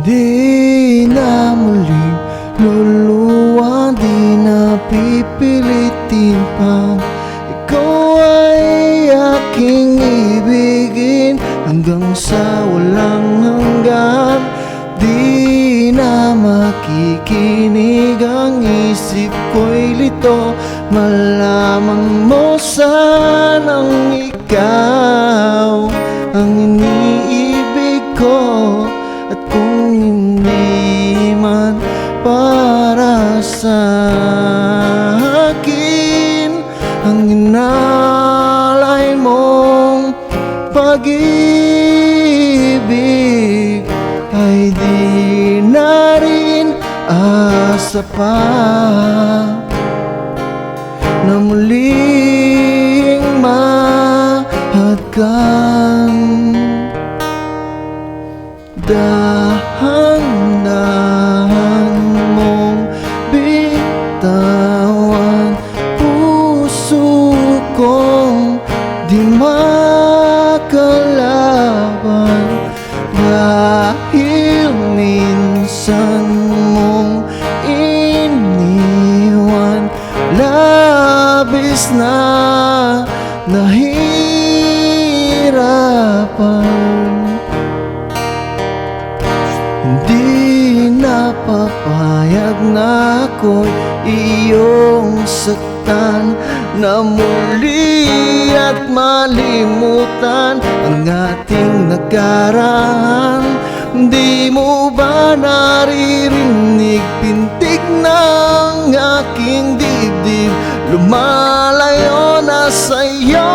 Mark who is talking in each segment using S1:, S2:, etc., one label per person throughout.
S1: Di na muling luluwa, di na pipilitin pa. Ikaw ay aking ibigin hanggang sa walang hanggan. Di na makikinig ang isip ko'y lito, malamang mo sanang ikaw ang iniibig ko. At kung hindi man para sa akin ang inalay mong pag-ibig, ay di na rin asa pa na muling mahadkan. Dahan-dahan mong bitawan puso kong di makalaban, dahil minsan mong iniwan, labis na nahirapan. Hindi na papayag na ako'y iyong saktan, na muli at malimutan ang ating nakaraan. Di mo ba naririnig pintig ng aking dibdib? Lumalayo na sa'yo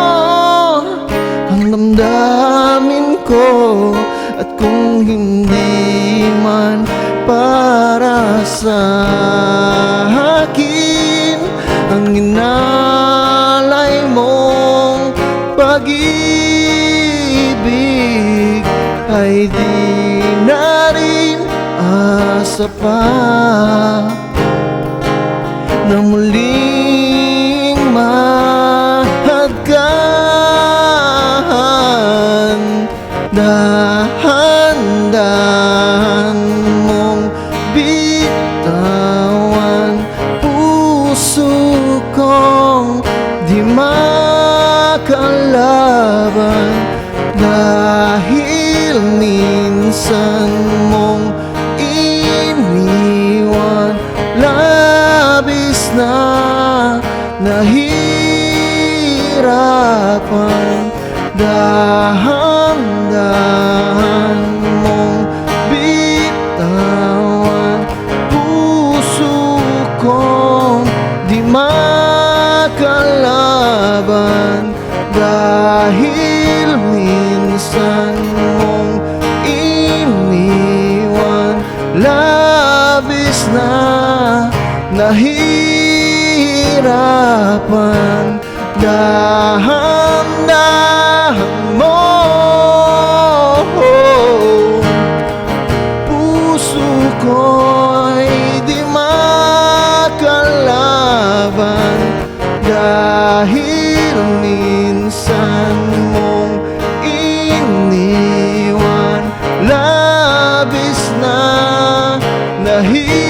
S1: ang damdamin ko. At kung hindi man para sa akin ang inalay mong pag-ibig, ay di na rin asa pa na muling mahadkan. Dahan-dahan mong bitawan puso kong di makalaban, dahil minsan mong iniwan, labis na nahirapan. Dahan-dahan mong bitawan puso kong di makalaban, dahil minsan mong iniwan, labis na nahirapan. Dahan-dahan mo puso ko'y di makalaban, dahil minsan mong iniwan, labis na nahirapan.